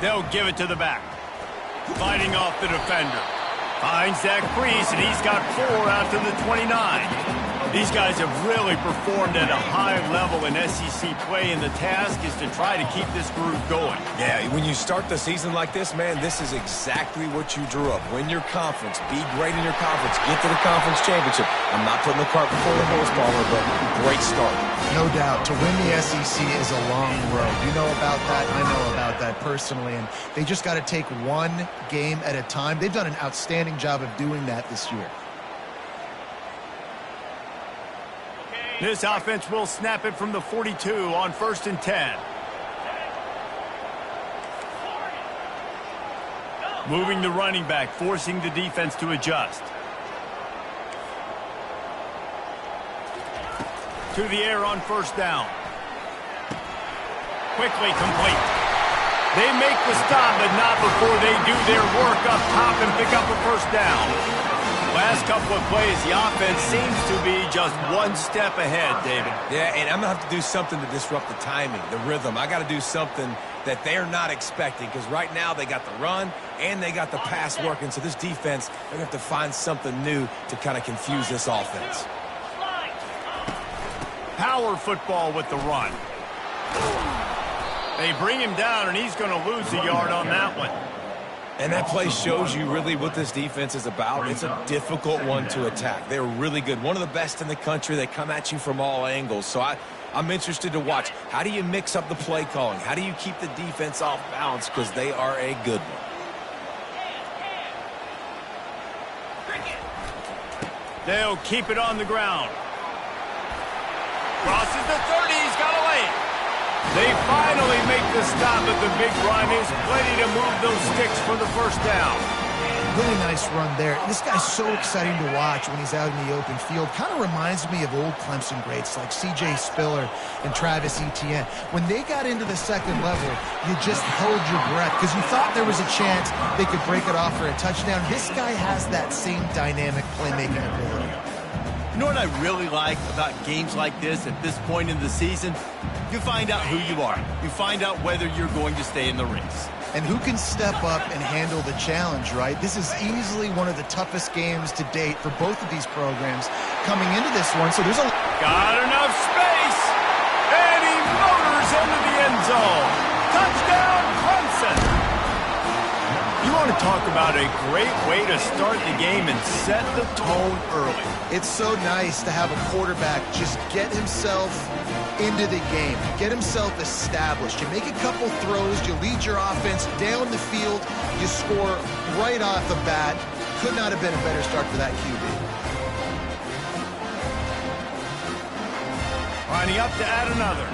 They'll give it to the back. Fighting off the defender. Finds that crease, and he's got 4 out to the 29. These guys have really performed at a high level in SEC play, and the task is to try to keep this groove going. Yeah, when you start the season like this, man, this is exactly what you drew up. Win your conference. Be great in your conference. Get to the conference championship. I'm not putting the cart before the horse, Palmer, but great start. No doubt. To win the SEC is a long road. You know about that. I know about that personally, and they just got to take one game at a time. They've done an outstanding job of doing that this year. This offense will snap it from the 42 on 1st and 10. Moving the running back, forcing the defense to adjust. To the air on 1st down. Quickly complete. They make the stop, but not before they do their work up top and pick up a 1st down. Last couple of plays, the offense seems to be just one step ahead, David. Yeah, and I'm going to have to do something to disrupt the timing, the rhythm. I got to do something that they're not expecting, because right now they got the run and they got the pass working. So this defense, they're going to have to find something new to kind of confuse this offense. Power football with the run. They bring him down, and he's going to lose a yard on that one. And that play shows you really what this defense is about. It's a difficult one to attack. They're really good. One of the best in the country. They come at you from all angles. So I'm interested to watch. How do you mix up the play calling? How do you keep the defense off balance? Because they are a good one. They'll keep it on the ground. Crosses the 30. He's got away. They finally make the stop at the big run. Is plenty to move those sticks for the 1st down. Really nice run there. This guy's so exciting to watch when he's out in the open field. Kind of reminds me of old Clemson greats like C.J. Spiller and Travis Etienne. When they got into the 2nd level, you just held your breath because you thought there was a chance they could break it off for a touchdown. This guy has that same dynamic playmaking ability. You know what I really like about games like this at this point in the season? You find out who you are. You find out whether you're going to stay in the race. And who can step up and handle the challenge, right? This is easily one of the toughest games to date for both of these programs coming into this one. So there's a... Got enough space! And he motors into the end zone. Touchdown, Clemson! You want to talk about a great way to start the game and set the tone early. It's so nice to have a quarterback just get himself into the game, get himself established. You make a couple throws, you lead your offense down the field, you score right off the bat. Could not have been a better start for that QB. Lining up to add another.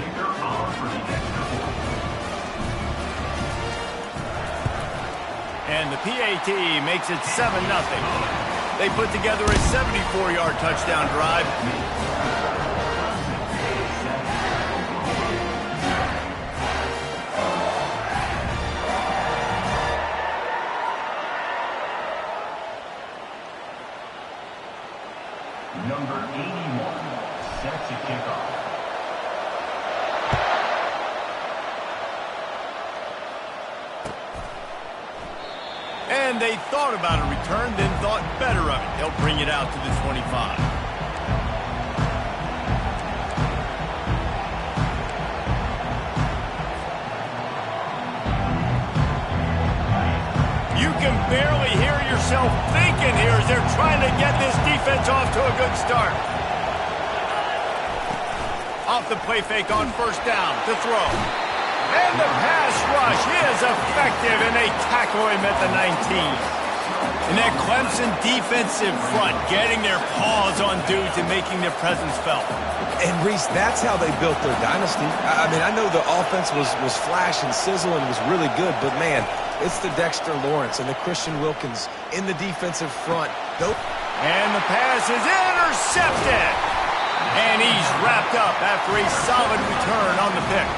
And the PAT makes it 7-0. They put together a 74-yard touchdown drive. Number 81 set to kick off. And they thought about a return, then thought better of it. They'll bring it out to the 25. You can barely hear yourself thinking here as they're trying to get this defense off to a good start. Off the play fake on 1st down to throw. And the pass rush is effective, and they tackle him at the 19. And that Clemson defensive front getting their paws on dudes and making their presence felt. And, Reese, that's how they built their dynasty. I mean, I know the offense was flash and sizzle and was really good, but, man, it's the Dexter Lawrence and the Christian Wilkins in the defensive front. And the pass is intercepted. And he's wrapped up after a solid return on the pick.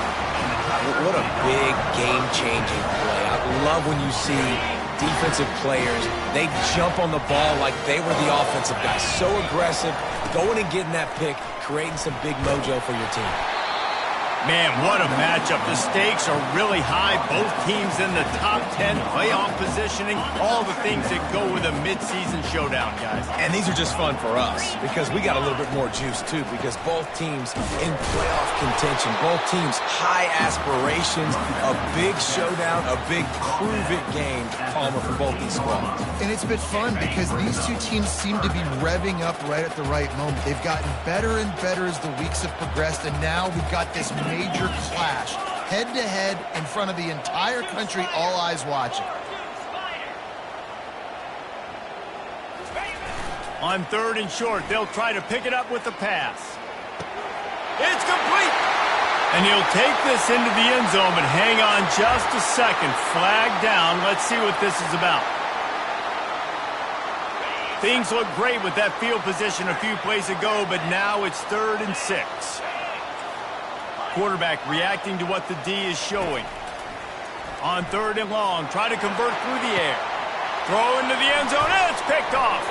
What a big game-changing play. I love when you see defensive players, they jump on the ball like they were the offensive guys. So aggressive, going and getting that pick, creating some big mojo for your team. Man, what a matchup. The stakes are really high. Both teams in the top 10, playoff positioning, all the things that go with a midseason showdown, guys. And these are just fun for us because we got a little bit more juice, too, because both teams in playoff contention, both teams high aspirations, a big showdown, a big prove-it game, Palmer, for both these squads. And it's been fun because these two teams seem to be revving up right at the right moment. They've gotten better and better as the weeks have progressed, and now we've got this major clash, head-to-head in front of the entire country, all eyes watching. On 3rd and short, they'll try to pick it up with the pass. It's complete! And he'll take this into the end zone, but hang on just a second. Flag down. Let's see what this is about. Things look great with that field position a few plays ago, but now it's 3rd and 6. Quarterback reacting to what the D is showing. On 3rd and long, try to convert through the air. Throw into the end zone, and it's picked off.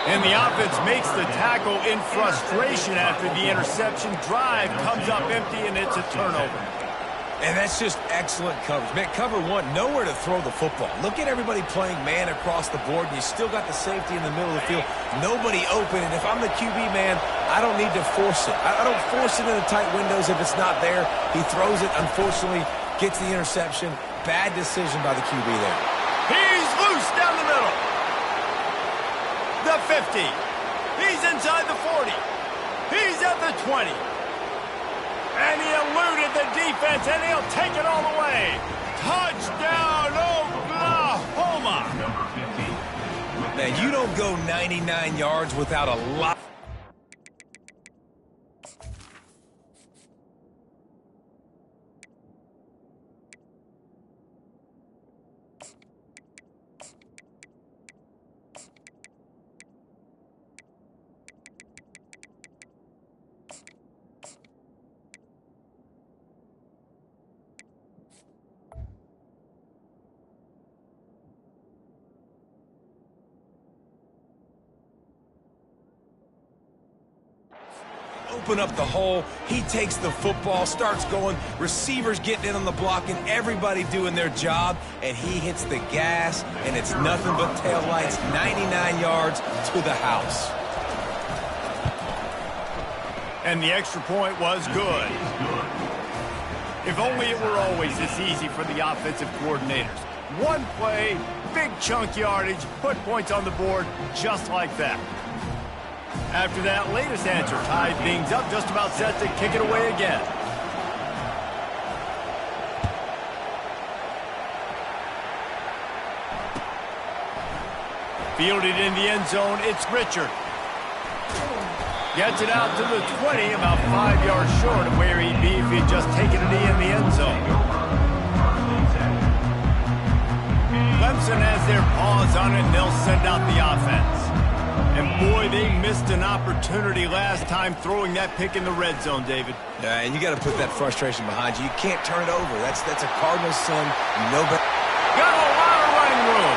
And the offense makes the tackle in frustration after the interception. Drive comes up empty, and it's a turnover. And that's just excellent coverage. Man, cover one, nowhere to throw the football. Look at everybody playing man across the board, and you still got the safety in the middle of the field. Nobody open, and if I'm the QB, man, I don't need to force it. I don't force it in the tight windows if it's not there. He throws it, unfortunately, gets the interception. Bad decision by the QB there. He's loose down the middle. The 50. He's inside the 40. He's at the 20. And he eluded the defense, and he'll take it all the way. Touchdown, Oklahoma! Man, you don't go 99 yards without a lot. Open up the hole, he takes the football, starts going, receivers getting in on the block, and everybody doing their job, and he hits the gas, and it's nothing but taillights, 99 yards to the house. And the extra point was good. If only it were always this easy for the offensive coordinators. One play, big chunk yardage, put points on the board just like that. After that latest answer, tied things up, just about set to kick it away again. Fielded in the end zone, it's Richard. Gets it out to the 20, about 5 yards short of where he'd be if he'd just taken a knee in the end zone. Clemson has their paws on it, and they'll send out the offense. And boy, they missed an opportunity last time throwing that pick in the red zone, David. Yeah, and you got to put that frustration behind you. You can't turn it over. That's a Cardinal sin. No better. Got a lot of running room.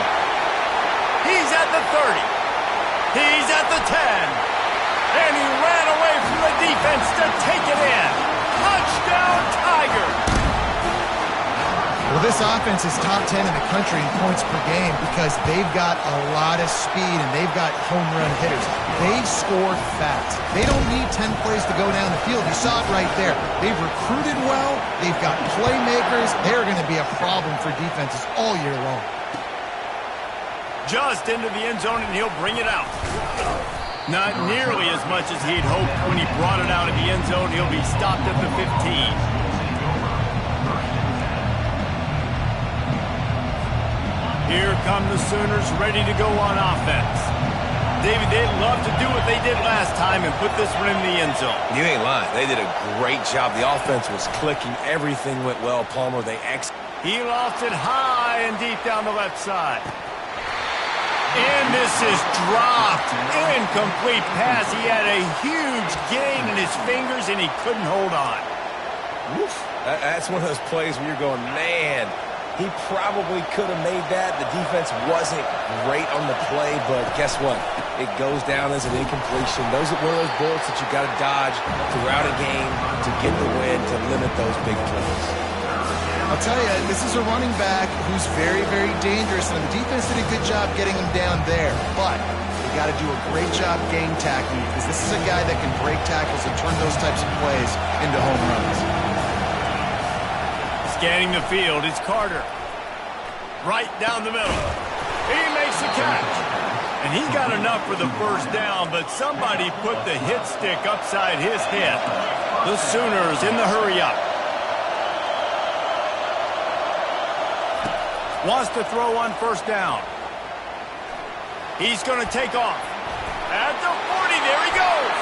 He's at the 30. He's at the 10. And he ran away from the defense to take it in. Touchdown, Tiger. Well, this offense is top 10 in the country in points per game because they've got a lot of speed and they've got home run hitters. They score fast. They don't need 10 plays to go down the field. You saw it right there. They've recruited well. They've got playmakers. They're going to be a problem for defenses all year long. Just into the end zone, and he'll bring it out. Not nearly as much as he'd hoped when he brought it out of the end zone. He'll be stopped at the 15. Here come the Sooners ready to go on offense. David, they'd love to do what they did last time and put this one in the end zone. You ain't lying. They did a great job. The offense was clicking. Everything went well. Palmer, He lost it high and deep down the left side. And this is dropped. Incomplete pass. He had a huge gain in his fingers, and he couldn't hold on. Oof. That's one of those plays where you're going, man, He probably could have made that. The defense wasn't great on the play, but guess what? It goes down as an incompletion. Those are one of those bullets that you got to dodge throughout a game to get the win, to limit those big plays. I'll tell you, this is a running back who's very, very dangerous, and the defense did a good job getting him down there, but you got to do a great job game tackling, because this is a guy that can break tackles and turn those types of plays into home runs. Scanning the field, it's Carter. Right down the middle. He makes the catch. And he got enough for the first down, but somebody put the hit stick upside his head. The Sooners in the hurry-up. Wants to throw on first down. He's going to take off. At the 40, there he goes.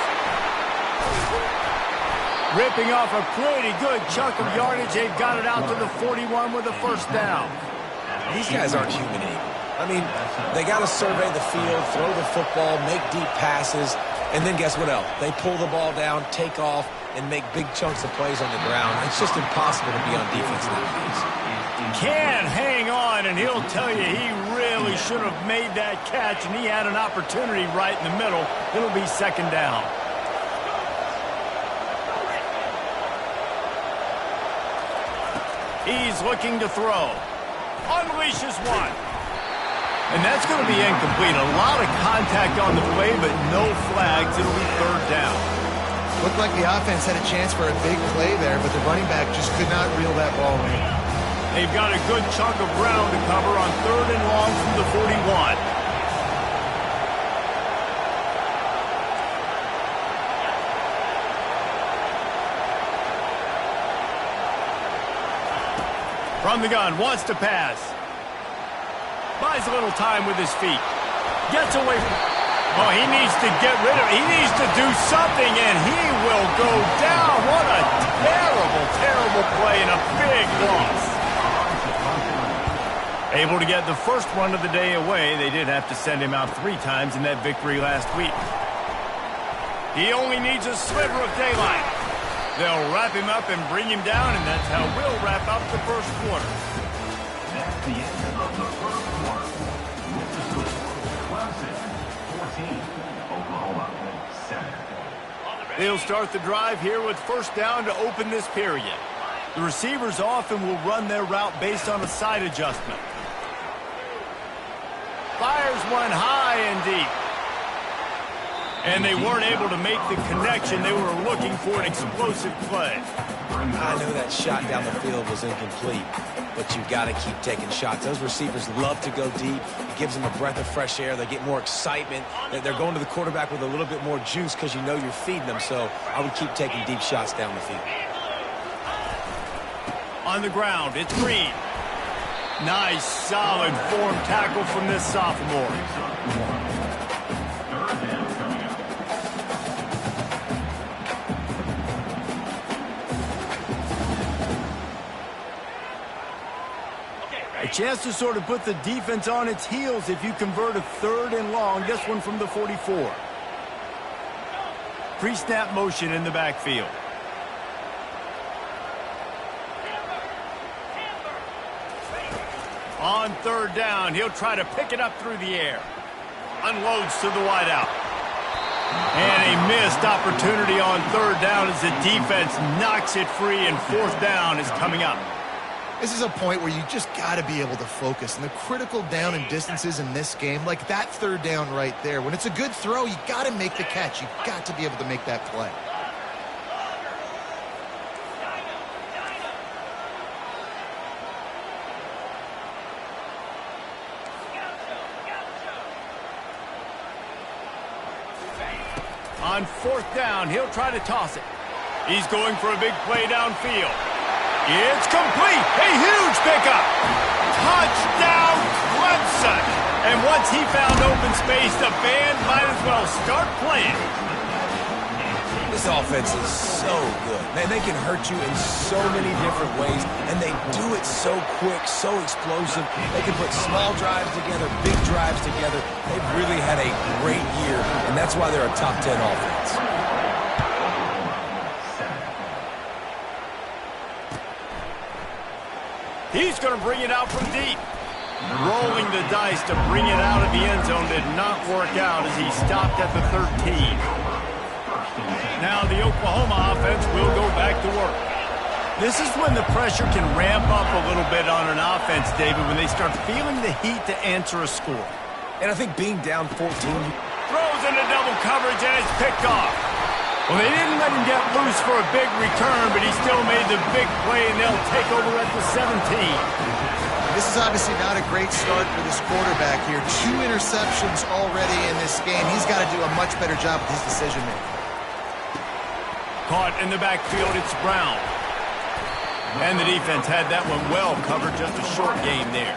Ripping off a pretty good chunk of yardage. They've got it out to the 41 with a first down. These guys aren't human eating. I mean, they got to survey the field, throw the football, make deep passes, and then guess what else? They pull the ball down, take off, and make big chunks of plays on the ground. It's just impossible to be on defense nowadays. Can hang on, and he'll tell you he really should have made that catch, and he had an opportunity right in the middle. It'll be second down. He's looking to throw. Unleashes one. And that's going to be incomplete. A lot of contact on the play, but no flags. It'll be third down. Looked like the offense had a chance for a big play there, but the running back just could not reel that ball in. They've got a good chunk of ground to cover on third and long from the 41. From the gun, wants to pass. Buys a little time with his feet. Gets away from... Oh, he needs to get rid of it. He needs to do something, and he will go down. What a terrible, terrible play and a big loss. Able to get the first run of the day away. They did have to send him out 3 times in that victory last week. He only needs a sliver of daylight. They'll wrap him up and bring him down, and that's how we'll wrap up the first quarter. That's the end of the first quarter. With the score, Clemson 14, Oklahoma 7. They'll start the drive here with first down to open this period. The receivers often will run their route based on a side adjustment. Fires one high and deep. And they weren't able to make the connection. They were looking for an explosive play. I know that shot down the field was incomplete, but you've got to keep taking shots. Those receivers love to go deep. It gives them a breath of fresh air. They get more excitement. They're going to the quarterback with a little bit more juice because you know you're feeding them. So I would keep taking deep shots down the field. On the ground, it's Green. Nice, solid form tackle from this sophomore. A chance to sort of put the defense on its heels if you convert a third and long. This one from the 44. Pre-snap motion in the backfield. On third down, he'll try to pick it up through the air. Unloads to the wideout. And a missed opportunity on third down as the defense knocks it free, and fourth down is coming up. This is a point where you just got to be able to focus. And the critical down and distances in this game, like that third down right there, when it's a good throw, you got to make the catch. You've got to be able to make that play. On fourth down, he'll try to toss it. He's going for a big play downfield. It's complete. A huge pickup. Touchdown, Clemson. And once he found open space, the band might as well start playing. This offense is so good. Man, they can hurt you in so many different ways, and they do it so quick, so explosive. They can put small drives together, big drives together. They've really had a great year, and that's why they're a top 10 offense. He's going to bring it out from deep. Rolling the dice to bring it out of the end zone did not work out as he stopped at the 13. Now the Oklahoma offense will go back to work. This is when the pressure can ramp up a little bit on an offense, David, when they start feeling the heat to answer a score. And I think being down 14... Throws into double coverage and it's picked off. Well, they didn't let him get loose for a big return, but he still made the big play, and they'll take over at the 17. This is obviously not a great start for this quarterback here. 2 interceptions already in this game. He's got to do a much better job with his decision-making. Caught in the backfield, it's Brown. And the defense had that one well covered, just a short game there.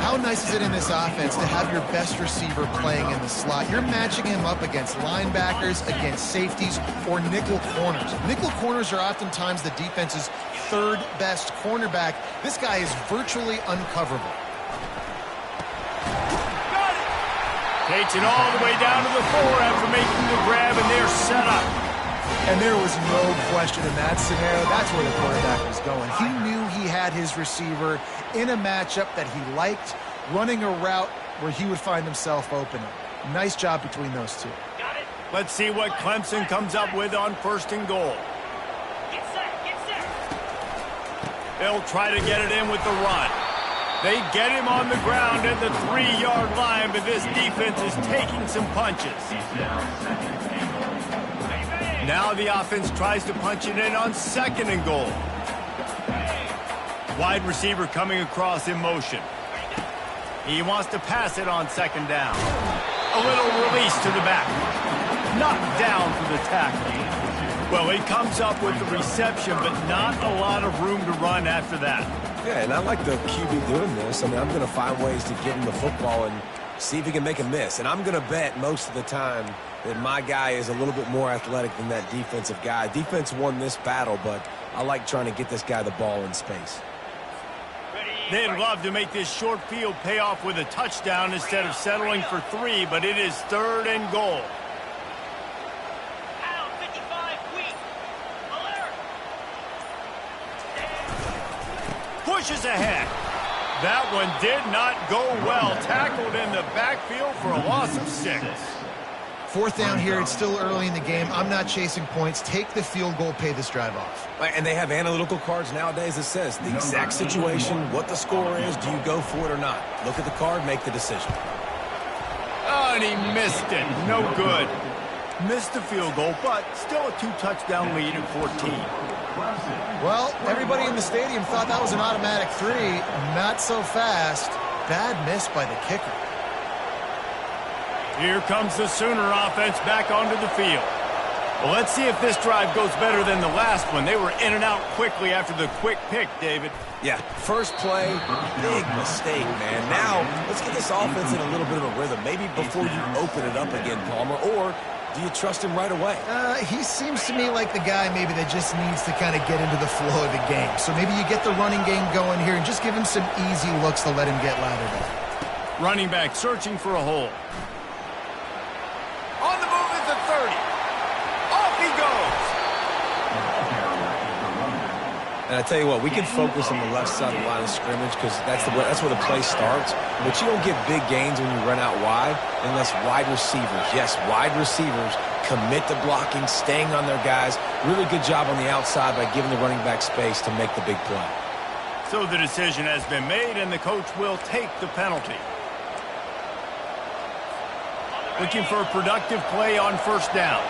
How nice is it in this offense to have your best receiver playing in the slot? You're matching him up against linebackers, against safeties, or nickel corners. Nickel corners are oftentimes the defense's 3rd best cornerback. This guy is virtually uncoverable. Takes it all the way down to the 4 after making the grab, and they're set up. And there was no question in that scenario. That's where the quarterback was going. He knew he had his receiver in a matchup that he liked, running a route where he would find himself open. Nice job between those two. Let's see what Clemson comes up with on 1st and goal. They'll try to get it in with the run. They get him on the ground at the 3-yard line, but this defense is taking some punches. Now the offense tries to punch it in on 2nd and goal. Wide receiver coming across in motion. He wants to pass it on 2nd down. A little release to the back. Knocked down for the tackle. Well, he comes up with the reception, but not a lot of room to run after that. Yeah, and I like the QB doing this. I mean, I'm going to find ways to get him the football and see if he can make a miss. And I'm going to bet most of the time that my guy is a little bit more athletic than that defensive guy. Defense won this battle, but I like trying to get this guy the ball in space. They'd love to make this short field pay off with a touchdown instead of settling for 3, but it is 3rd and goal. Pushes ahead. That one did not go well. Tackled in the backfield for a loss of 6. 4th down here. It's still early in the game. I'm not chasing points. Take the field goal, pay this drive off. And they have analytical cards nowadays that says the exact situation, what the score is, do you go for it or not? Look at the card, make the decision. Oh, and he missed it. No good. Missed the field goal, but still a 2-touchdown lead at 14. Well, everybody in the stadium thought that was an automatic 3. Not so fast. Bad miss by the kicker. Here comes the Sooner offense back onto the field. Well, let's see if this drive goes better than the last one. They were in and out quickly after the quick pick, David. Yeah, first play, big mistake, man. Now, let's get this offense in a little bit of a rhythm. Maybe before you open it up again, Palmer, or do you trust him right away? He seems to me like the guy maybe that just needs to kind of get into the flow of the game. So maybe you get the running game going here and just give him some easy looks to let him get lathered up. Running back searching for a hole. On the move at the 30. Off he goes. And I tell you what, we can focus on the left side of the line of scrimmage because that's where the play starts. But you don't get big gains when you run out wide unless wide receivers, yes, wide receivers commit to blocking, staying on their guys. Really good job on the outside by giving the running back space to make the big play. So the decision has been made, and the coach will take the penalty. Looking for a productive play on 1st down.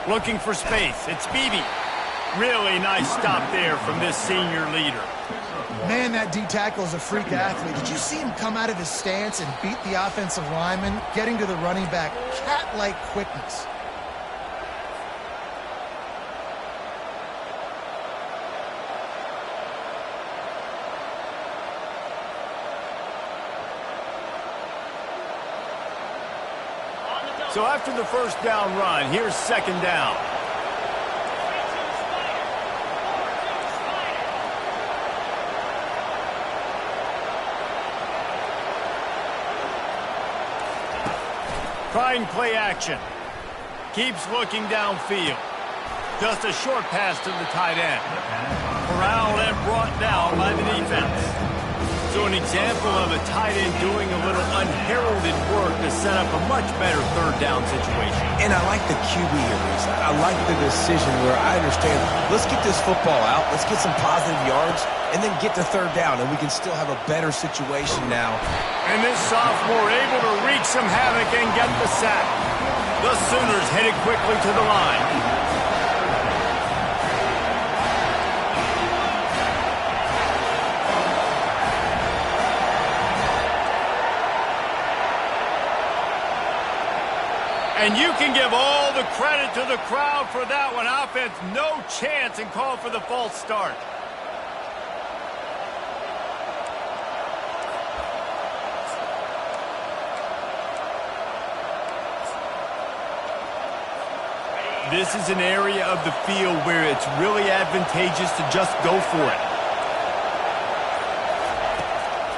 Looking for space. It's Beebe. Really nice stop there from this senior leader. Man, that D tackle is a freak athlete. Did you see him come out of his stance and beat the offensive lineman, getting to the running back? Cat-like quickness. So after the 1st down run, here's 2nd down. Trying play action. Keeps looking downfield. Just a short pass to the tight end. Corralled and brought down by the defense. So an example of a tight end doing a little unheralded work to set up a much better third down situation. And I like the QB here, Reese. I like the decision where I understand, let's get this football out, let's get some positive yards, and then get to third down, and we can still have a better situation now. And this sophomore able to wreak some havoc and get the sack. The Sooners headed quickly to the line. And you can give all the credit to the crowd for that one. Offense, no chance, and call for the false start. This is an area of the field where it's really advantageous to just go for it.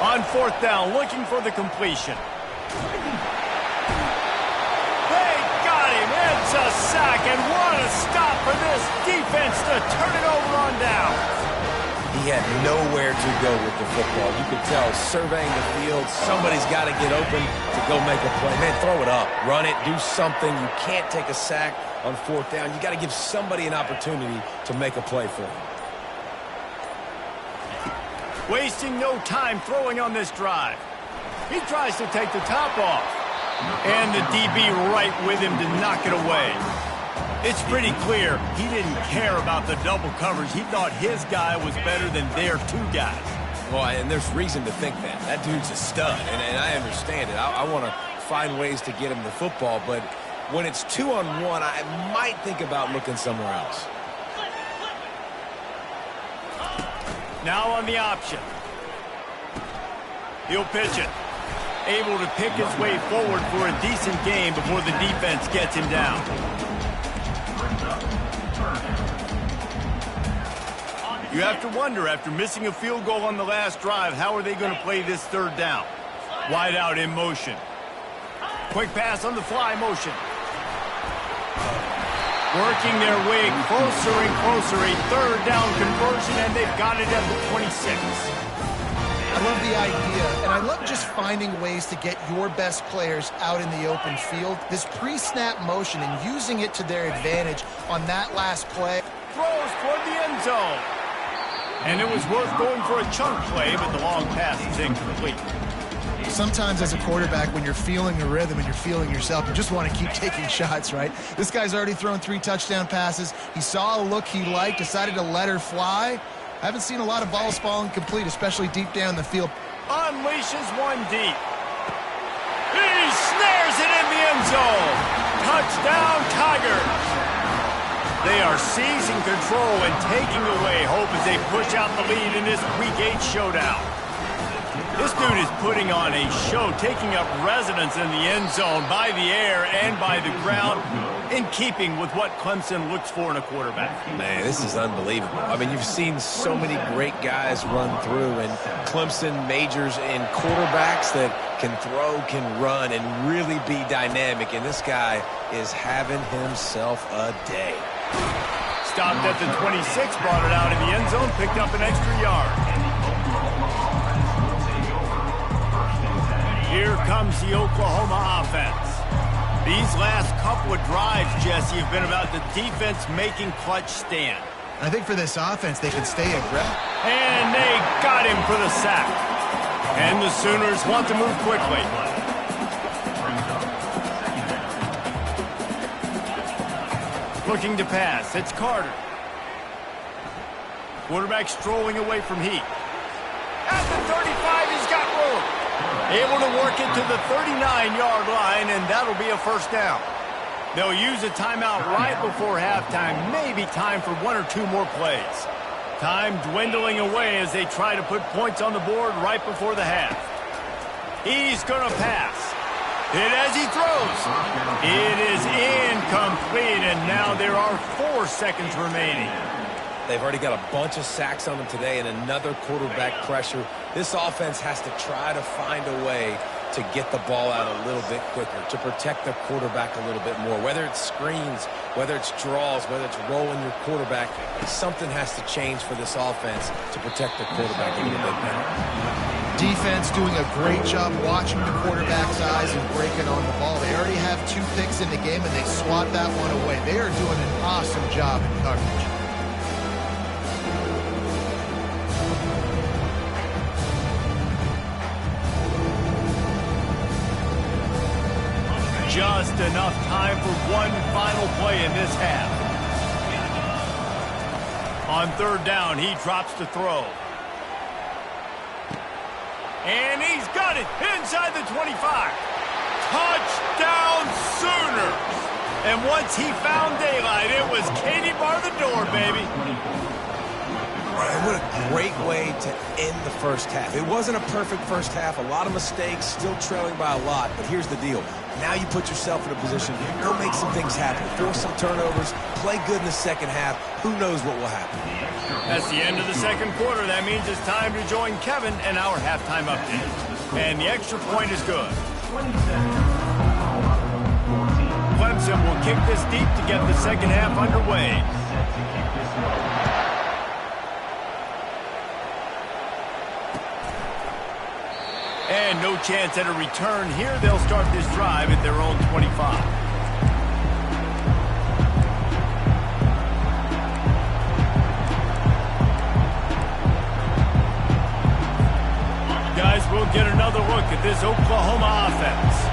On fourth down, looking for the completion. It's a sack, and what a stop for this defense to turn it over on down. He had nowhere to go with the football. You could tell, surveying the field, somebody's got to get open to go make a play. Man, throw it up, run it, do something. You can't take a sack on fourth down. You got to give somebody an opportunity to make a play for him. Wasting no time throwing on this drive. He tries to take the top off. And the DB right with him to knock it away. It's pretty clear he didn't care about the double coverage. He thought his guy was better than their two guys. Well, and there's reason to think that. That dude's a stud, and I understand it. I want to find ways to get him the football, but when it's 2-on-1, I might think about looking somewhere else. Now on the option. He'll pitch it. Able to pick his way forward for a decent game before the defense gets him down. You have to wonder, after missing a field goal on the last drive, how are they going to play this third down? Wide out in motion. Quick pass on the fly motion. Working their way closer and closer. A third down conversion, and they've got it at the 26. I love the idea, and I love just finding ways to get your best players out in the open field. This pre-snap motion and using it to their advantage on that last play. Throws toward the end zone. And it was worth going for a chunk play, but the long pass is incomplete. Sometimes as a quarterback, when you're feeling the rhythm and you're feeling yourself, you just want to keep taking shots, right? This guy's already thrown 3 touchdown passes. He saw a look he liked, decided to let her fly. I haven't seen a lot of balls falling complete, especially deep down the field. Unleashes one deep. He snares it in the end zone. Touchdown, Tigers. They are seizing control and taking away hope as they push out the lead in this Week 8 showdown. This dude is putting on a show, taking up residence in the end zone by the air and by the ground, in keeping with what Clemson looks for in a quarterback. Man, this is unbelievable. I mean, you've seen so many great guys run through, and Clemson majors in quarterbacks that can throw, can run, and really be dynamic, and this guy is having himself a day. Stopped at the 26, brought it out in the end zone, picked up an extra yard. Here comes the Oklahoma offense. These last couple of drives, Jesse, have been about the defense making clutch stand. I think for this offense, they can stay aggressive. And they got him for the sack. And the Sooners want to move quickly. Looking to pass. It's Carter. Quarterback strolling away from Heat. At the 35, he's got room. Able to work it to the 39-yard line, and that'll be a first down. They'll use a timeout right before halftime, maybe time for 1 or 2 more plays. Time dwindling away as they try to put points on the board right before the half. He's going to pass. Hit as he throws. It is incomplete, and now there are 4 seconds remaining. They've already got a bunch of sacks on them today and another quarterback pressure. This offense has to try to find a way to get the ball out a little bit quicker, to protect the quarterback a little bit more. Whether it's screens, whether it's draws, whether it's rolling your quarterback, something has to change for this offense to protect the quarterback a little bit better. Defense doing a great job watching the quarterback's eyes and breaking on the ball. They already have 2 picks in the game, and they swat that one away. They are doing an awesome job in coverage. Just enough time for one final play in this half. On 3rd down, he drops to throw. And he's got it inside the 25. Touchdown Sooners! And once he found daylight, it was Katie bar the door, baby. And what a great way to end the first half. It wasn't a perfect first half. A lot of mistakes, still trailing by a lot. But here's the deal. Now you put yourself in a position, go make some things happen. Force some turnovers, play good in the second half. Who knows what will happen? That's the end of the second quarter. That means it's time to join Kevin and our halftime update. And the extra point is good. Clemson will kick this deep to get the second half underway. And no chance at a return here. They'll start this drive at their own 25. Guys, we'll get another look at this Oklahoma offense.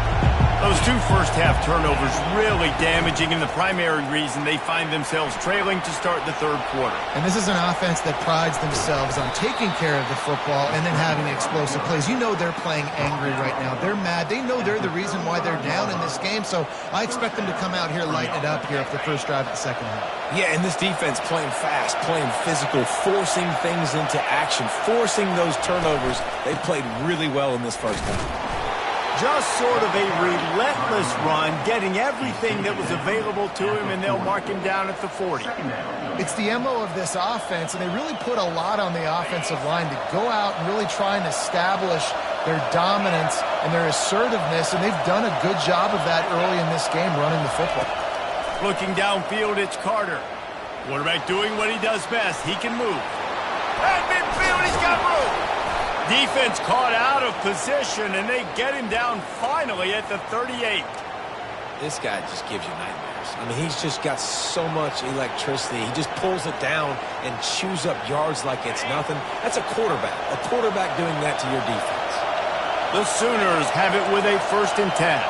Those 2 first-half turnovers really damaging, and the primary reason they find themselves trailing to start the 3rd quarter. And this is an offense that prides themselves on taking care of the football and then having explosive plays. You know they're playing angry right now. They're mad. They know they're the reason why they're down in this game, so I expect them to come out here, lighten it up here after the first drive of the second half. Yeah, and this defense playing fast, playing physical, forcing things into action, forcing those turnovers. They played really well in this first half. Just sort of a relentless run, getting everything that was available to him, and they'll mark him down at the 40. It's the MO of this offense, and they really put a lot on the offensive line to go out and really try and establish their dominance and their assertiveness, and they've done a good job of that early in this game, running the football. Looking downfield, it's Carter. Quarterback doing what he does best. He can move. At midfield, he's got room. Defense caught out of position, and they get him down finally at the 38. This guy just gives you nightmares. I mean, he's just got so much electricity. He just pulls it down and chews up yards like it's nothing. That's a quarterback. A quarterback doing that to your defense. The Sooners have it with a 1st and 10.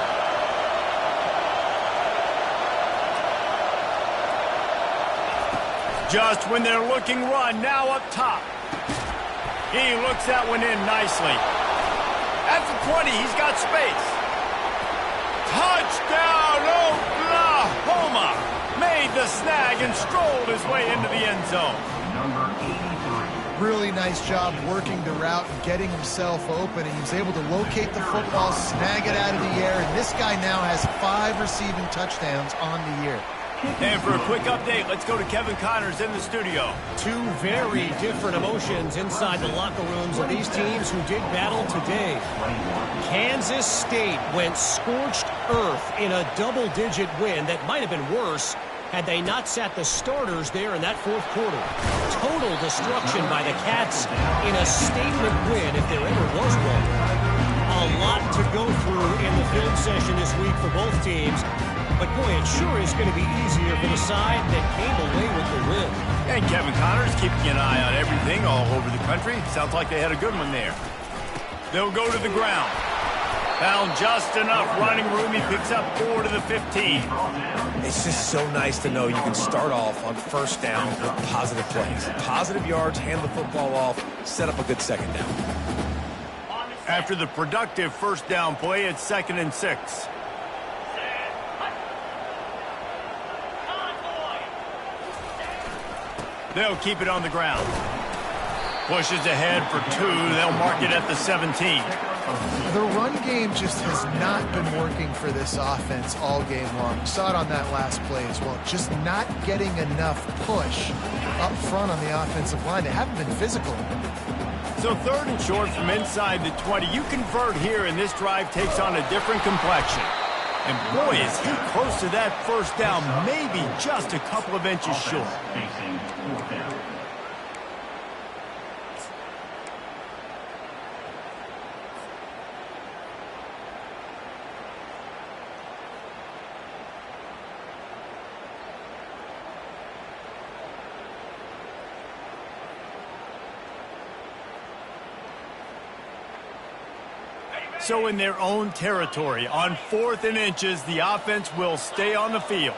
Just when they're looking run, now up top. He looks that one in nicely. At the 20, he's got space. Touchdown, Oklahoma! Made the snag and strolled his way into the end zone. Number 83. Really nice job working the route and getting himself open. And he was able to locate the football, snag it out of the air, and this guy now has 5 receiving touchdowns on the year. And for a quick update, let's go to Kevin Connors in the studio. 2 very different emotions inside the locker rooms of these teams who did battle today. Kansas State went scorched earth in a double-digit win that might have been worse had they not sat the starters there in that 4th quarter. Total destruction by the Cats in a statement win if there ever was one. A lot to go through in the film session this week for both teams. But, boy, it sure is going to be easier for the side that came away with the win. And Kevin Connors keeping an eye on everything all over the country. Sounds like they had a good one there. They'll go to the ground. Found just enough running room. He picks up 4 to the 15. It's just so nice to know you can start off on 1st down with positive plays. Positive yards, hand the football off, set up a good 2nd down. After the productive 1st down play, it's 2nd and 6. They'll keep it on the ground. Pushes ahead for 2. They'll mark it at the 17. The run game just has not been working for this offense all game long. We saw it on that last play as well. Just not getting enough push up front on the offensive line. They haven't been physical. So 3rd and short from inside the 20. You convert here, and this drive takes on a different complexion. And boy, is he close to that first down, maybe just a couple of inches short. Facing 4th down. So in their own territory, on 4th and inches, the offense will stay on the field.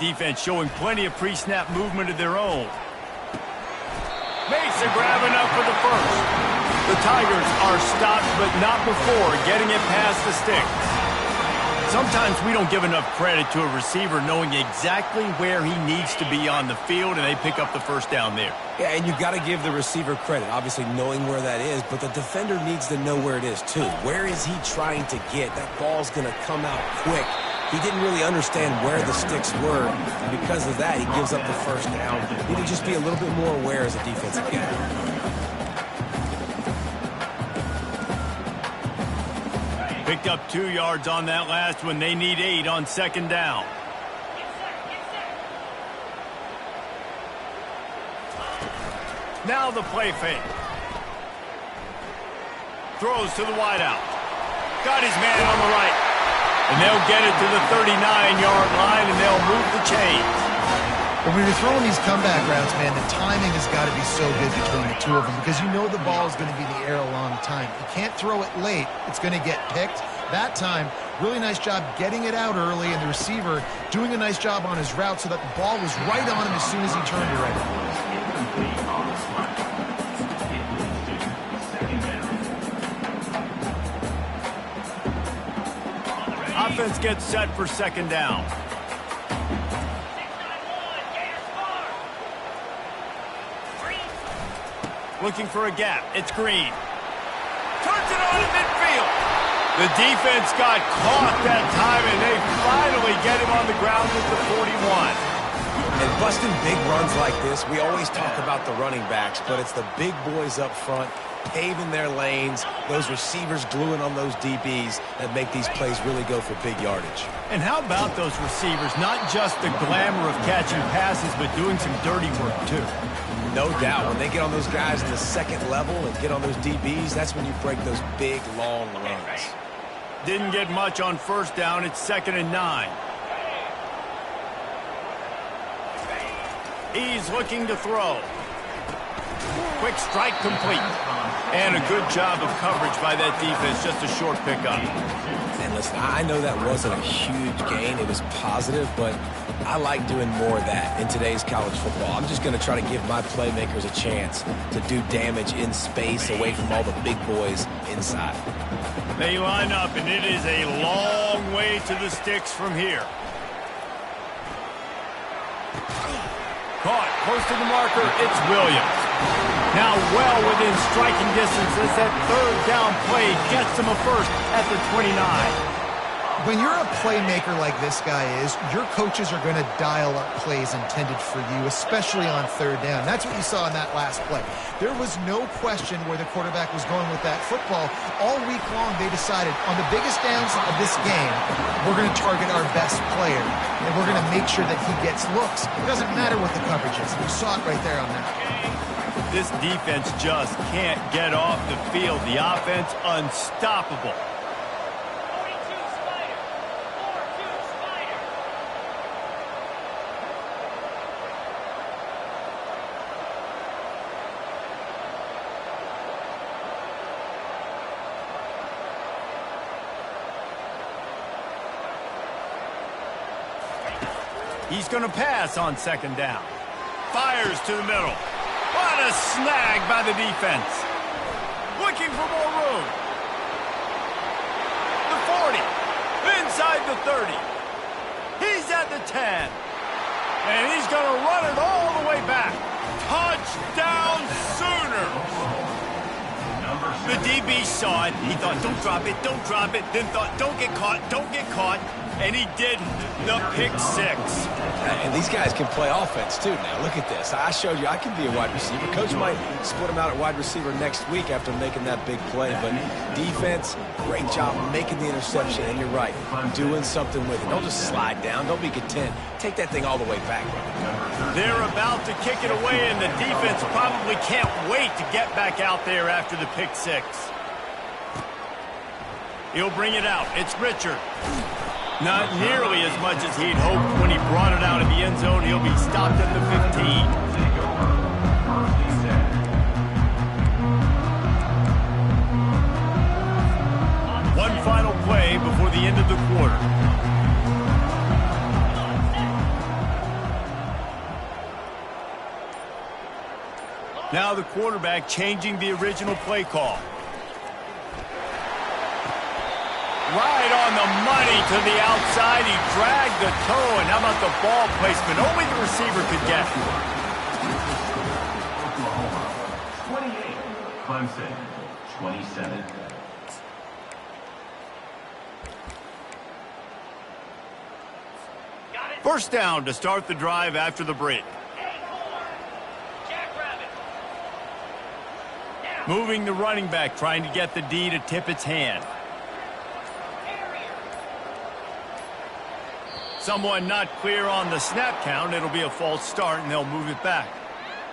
Defense showing plenty of pre-snap movement of their own. Makes a grab enough for the first. The Tigers are stopped, but not before getting it past the sticks. Sometimes we don't give enough credit to a receiver knowing exactly where he needs to be on the field, and they pick up the first down there. Yeah, and you got to give the receiver credit, obviously knowing where that is, but the defender needs to know where it is too. Where is he trying to get? That ball's going to come out quick. He didn't really understand where the sticks were, and because of that, he gives up the first down. Need to just be a little bit more aware as a defensive guy. Picked up 2 yards on that last one. They need 8 on 2nd down. Now the play fake. Throws to the wideout. Got his man on the right. And they'll get it to the 39-yard line, and they'll move the chains. When we were throwing these comeback routes, man, the timing has got to be so good between the two of them because you know the ball is going to be in the air a long time. You can't throw it late. It's going to get picked. That time, really nice job getting it out early, and the receiver doing a nice job on his route so that the ball was right on him as soon as he turned it right. Offense gets set for 2nd down. Looking for a gap. It's Green. Turns it on in midfield. The defense got caught that time, and they finally get him on the ground with the 41. And busting big runs like this, we always talk about the running backs, but it's the big boys up front paving their lanes, those receivers gluing on those DBs that make these plays really go for big yardage. And how about those receivers? Not just the glamour of catching passes, but doing some dirty work, too. No doubt. When they get on those guys in the 2nd level and get on those DBs, that's when you break those big, long runs. Didn't get much on 1st down. It's 2nd and 9. He's looking to throw. Quick strike complete. And a good job of coverage by that defense. Just a short pickup. And listen, I know that wasn't a huge gain. It was positive, but I like doing more of that in today's college football. I'm just going to try to give my playmakers a chance to do damage in space away from all the big boys inside. They line up, and it is a long way to the sticks from here. Caught close to the marker. It's Williams. Now well within striking distance as that 3rd down play gets him a first at the 29. When you're a playmaker like this guy is, your coaches are going to dial up plays intended for you, especially on 3rd down. That's what you saw in that last play. There was no question where the quarterback was going with that football. All week long, they decided on the biggest downs of this game, we're going to target our best player, and we're going to make sure that he gets looks. It doesn't matter what the coverage is. You saw it right there on that. This defense just can't get off the field. The offense unstoppable. He's going to pass on 2nd down. Fires to the middle. What a snag by the defense. Looking for more room. The 40. Inside the 30. He's at the 10. And he's going to run it all the way back. Touchdown Sooners. The DB saw it. He thought, don't drop it, don't drop it. Then thought, don't get caught, don't get caught. And he didn't. The pick 6. And these guys can play offense, too, now. Look at this. I showed you I can be a wide receiver. Coach might split him out at wide receiver next week after making that big play. But defense, great job making the interception. And you're right, doing something with it. Don't just slide down. Don't be content. Take that thing all the way back. They're about to kick it away, and the defense probably can't wait to get back out there after the pick six. He'll bring it out. It's Richard. Not nearly as much as he'd hoped when he brought it out of the end zone. He'll be stopped at the 15. One final play before the end of the quarter. Now the quarterback changing the original play call. Right on the money to the outside. He dragged the toe, and how about the ball placement? Only the receiver could get. Oklahoma, 28. Clemson, 27. First down to start the drive after the break. Moving the running back, trying to get the D to tip its hand. Someone not clear on the snap count. It'll be a false start, and they'll move it back.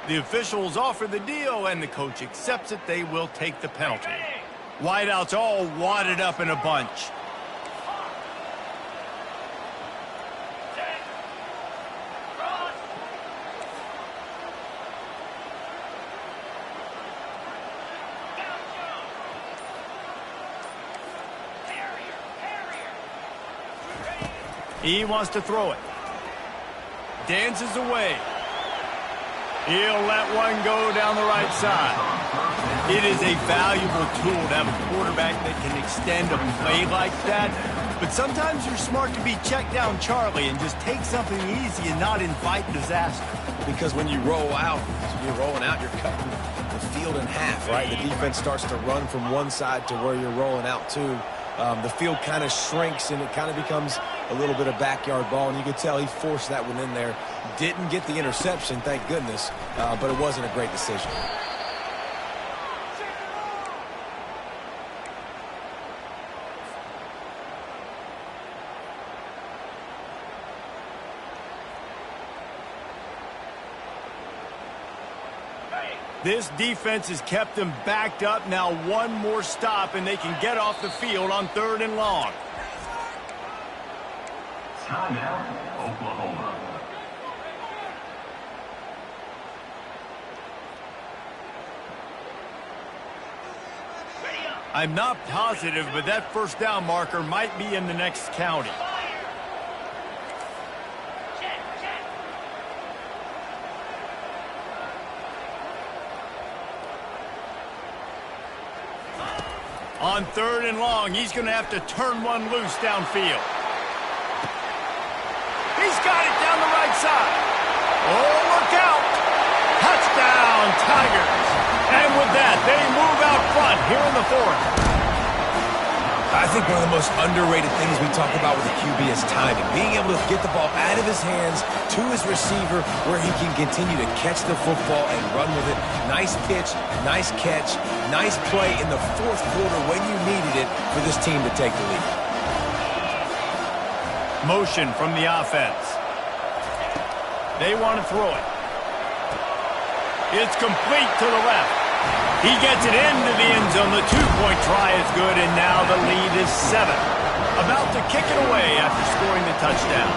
The officials offer the deal, and the coach accepts it. They will take the penalty. Wideouts all wadded up in a bunch. He wants to throw it. Dances away. He'll let one go down the right side. It is a valuable tool to have a quarterback that can extend a play like that. But sometimes you're smart to be check down Charlie and just take something easy and not invite disaster. Because when you roll out, you're rolling out, you're cutting the field in half, right? The defense starts to run from one side to where you're rolling out to. The field kind of shrinks, and it kind of becomes a little bit of backyard ball, and you could tell he forced that one in there. Didn't get the interception, thank goodness, but it wasn't a great decision. This defense has kept them backed up. Now one more stop, and they can get off the field on 3rd and long. Timeout, Oklahoma. I'm not positive, but that first down marker might be in the next county. On 3rd and long, he's going to have to turn one loose downfield. He's got it down the right side. Oh, look out. Touchdown, Tigers. And with that, they move out front here in the 4th. I think one of the most underrated things we talk about with the QB is timing. Being able to get the ball out of his hands to his receiver where he can continue to catch the football and run with it. Nice pitch, nice catch, nice play in the 4th quarter when you needed it for this team to take the lead. Motion from the offense. They want to throw it. It's complete to the left. He gets it into the end zone. The 2-point try is good, and now the lead is 7. About to kick it away after scoring the touchdown.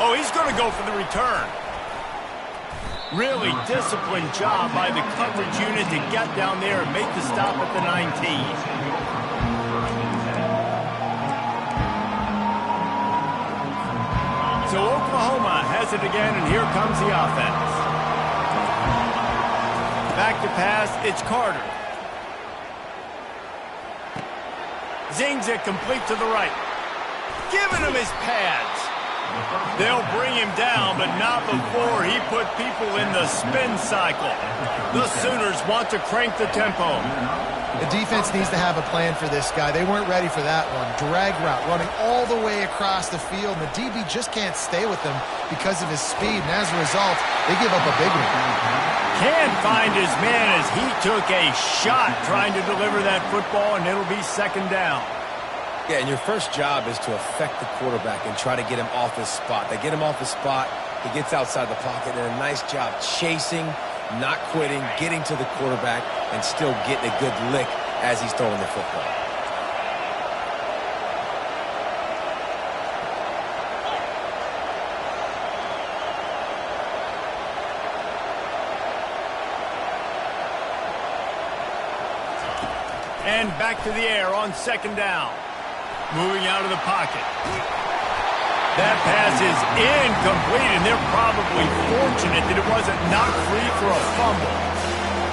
Oh, he's going to go for the return. Really disciplined job by the coverage unit to get down there and make the stop at the 19. So Oklahoma has it again, and here comes the offense. Back to pass, it's Carter. Zings it complete to the right. Giving him his pads. They'll bring him down, but not before he put people in the spin cycle. The Sooners want to crank the tempo. The defense needs to have a plan for this guy. They weren't ready for that one. Drag route, running all the way across the field, and the DB just can't stay with him because of his speed, and as a result, they give up a big one. Can't find his man as he took a shot trying to deliver that football, and it'll be second down. Yeah, and your first job is to affect the quarterback and try to get him off his spot. They get him off his spot, he gets outside the pocket, and a nice job chasing, not quitting, getting to the quarterback, and still getting a good lick as he's throwing the football. And back to the air on second down. Moving out of the pocket. That pass is incomplete, and they're probably fortunate that it wasn't knocked free for a fumble.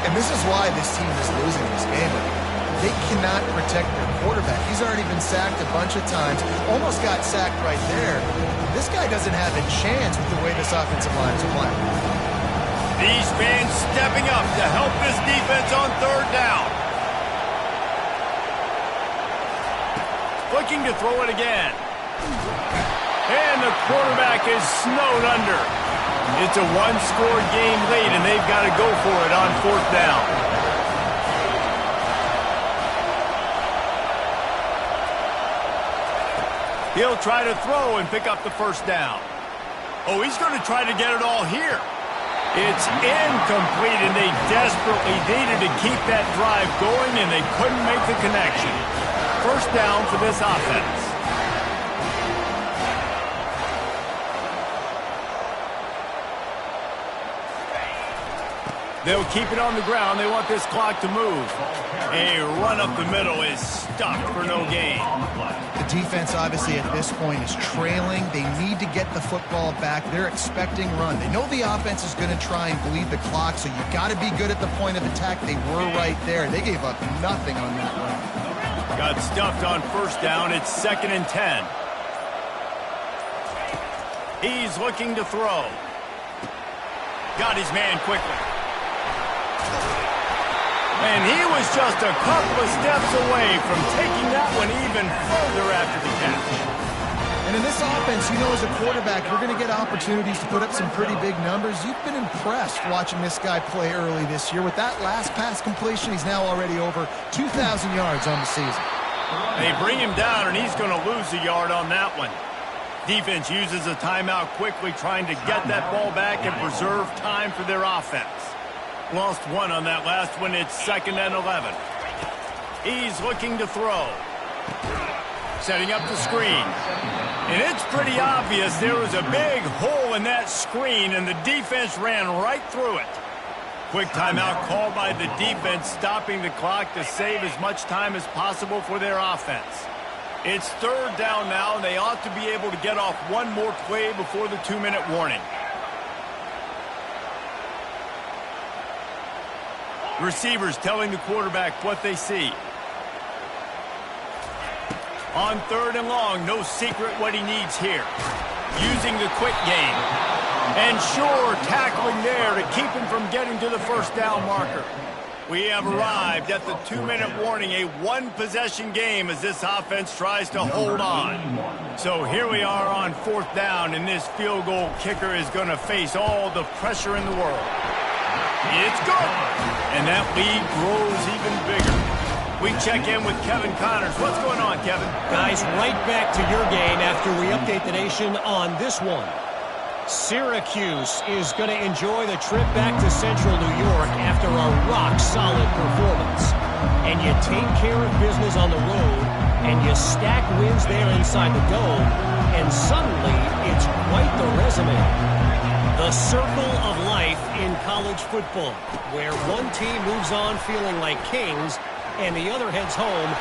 And this is why this team is losing this game. They cannot protect their quarterback. He's already been sacked a bunch of times, almost got sacked right there. This guy doesn't have a chance with the way this offensive line is playing. These fans stepping up to help this defense on third down. Looking to throw it again. And the quarterback is snowed under. It's a one-score game lead, and they've got to go for it on fourth down. He'll try to throw and pick up the first down. Oh, he's going to try to get it all here. It's incomplete, and they desperately needed to keep that drive going, and they couldn't make the connection. First down for this offense. They'll keep it on the ground. They want this clock to move. A run up the middle is stopped for no gain. The defense, obviously, at this point is trailing. They need to get the football back. They're expecting run. They know the offense is going to try and bleed the clock, so you got to be good at the point of attack. They were right there. They gave up nothing on that run. Got stuffed on first down. It's 2nd and 10. He's looking to throw. Got his man quickly. And he was just a couple of steps away from taking that one even further after the catch. And in this offense, you know, as a quarterback, you're going to get opportunities to put up some pretty big numbers. You've been impressed watching this guy play early this year. With that last pass completion, he's now already over 2,000 yards on the season. They bring him down, and he's going to lose a yard on that one. Defense uses a timeout quickly, trying to get that ball back and preserve time for their offense. Lost one on that last one. It's 2nd and 11. He's looking to throw. Setting up the screen. And it's pretty obvious there was a big hole in that screen, and the defense ran right through it. Quick timeout called by the defense, stopping the clock to save as much time as possible for their offense. It's third down now, and they ought to be able to get off one more play before the 2-minute warning. Receivers telling the quarterback what they see. On 3rd and long, no secret what he needs here. Using the quick game. And sure, tackling there to keep him from getting to the first down marker. We have arrived at the 2-minute warning, a one-possession game as this offense tries to hold on. So here we are on 4th down, and this field goal kicker is going to face all the pressure in the world. It's good. And that lead grows even bigger. We check in with Kevin Connors. What's going on, Kevin? Guys, right back to your game after we update the nation on this one. Syracuse is going to enjoy the trip back to Central New York after a rock-solid performance. And you take care of business on the road, and you stack wins there inside the dome, and suddenly it's quite the resume. The circle of life in college football, where one team moves on feeling like kings, and the other heads home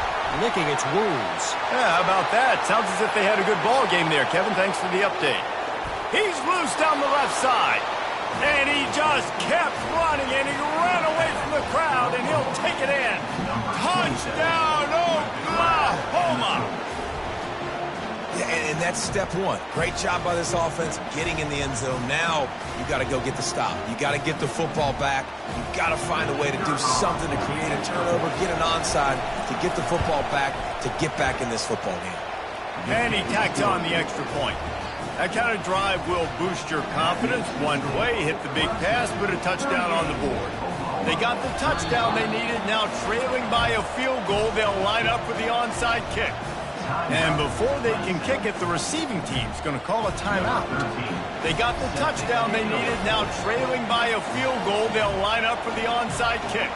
licking its wounds. Yeah, how about that? Sounds as if they had a good ball game there, Kevin. Thanks for the update. He's loose down the left side. And he just kept running, and he ran away from the crowd, and he'll take it in. Touchdown, Oklahoma! Yeah, and that's step one. Great job by this offense getting in the end zone. Now you got to go get the stop. You got to get the football back. You got to find a way to do something to create a turnover, get an onside, to get the football back, to get back in this football game. And he tacks on the extra point. That kind of drive will boost your confidence. One play, hit the big pass, put a touchdown on the board. They got the touchdown they needed. Now trailing by a field goal, they'll line up for the onside kick. And before they can kick it, the receiving team's going to call a timeout. They got the touchdown they needed. Now trailing by a field goal, they'll line up for the onside kick.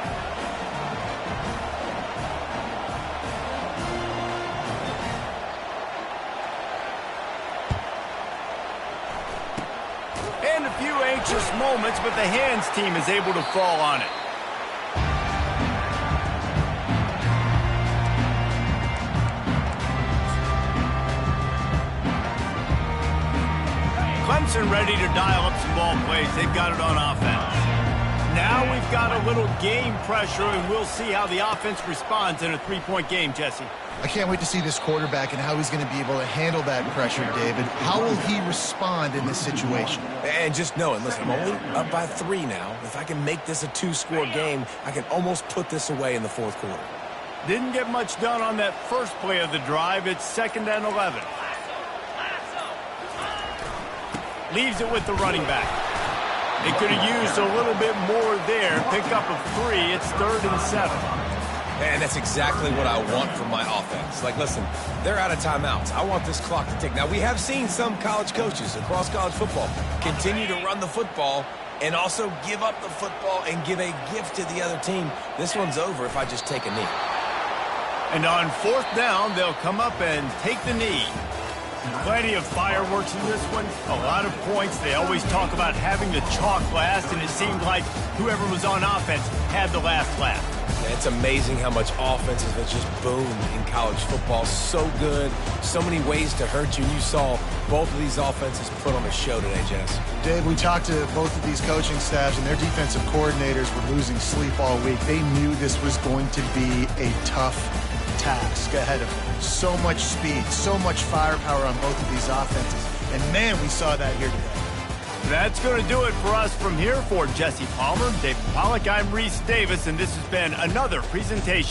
And a few anxious moments, but the hands team is able to fall on it. Clemson ready to dial up some ball plays. They've got it on offense. Now we've got a little game pressure, and we'll see how the offense responds in a three-point game, Jesse. I can't wait to see this quarterback and how he's going to be able to handle that pressure, David. How will he respond in this situation? And just knowing, listen, I'm only up by 3 now. If I can make this a 2-score game, I can almost put this away in the fourth quarter. Didn't get much done on that first play of the drive. It's 2nd and 11. Leaves it with the running back. They could have used a little bit more there. Pick up a 3. It's 3rd and 7. And that's exactly what I want from my offense. Like, listen, they're out of timeouts. I want this clock to tick. Now, we have seen some college coaches across college football continue to run the football and also give up the football and give a gift to the other team. This one's over if I just take a knee. And on 4th down, they'll come up and take the knee. Plenty of fireworks in this one. A lot of points. They always talk about having the chalk last, and it seemed like whoever was on offense had the last laugh. It's amazing how much offenses have just boomed in college football. So good. So many ways to hurt you. And you saw both of these offenses put on a show today, Jess. Dave, we talked to both of these coaching staffs, and their defensive coordinators were losing sleep all week. They knew this was going to be a tough task ahead of them. So much speed, so much firepower on both of these offenses. And, man, we saw that here today. That's going to do it for us from here. For Jesse Palmer, David Pollack, I'm Reese Davis, and this has been another presentation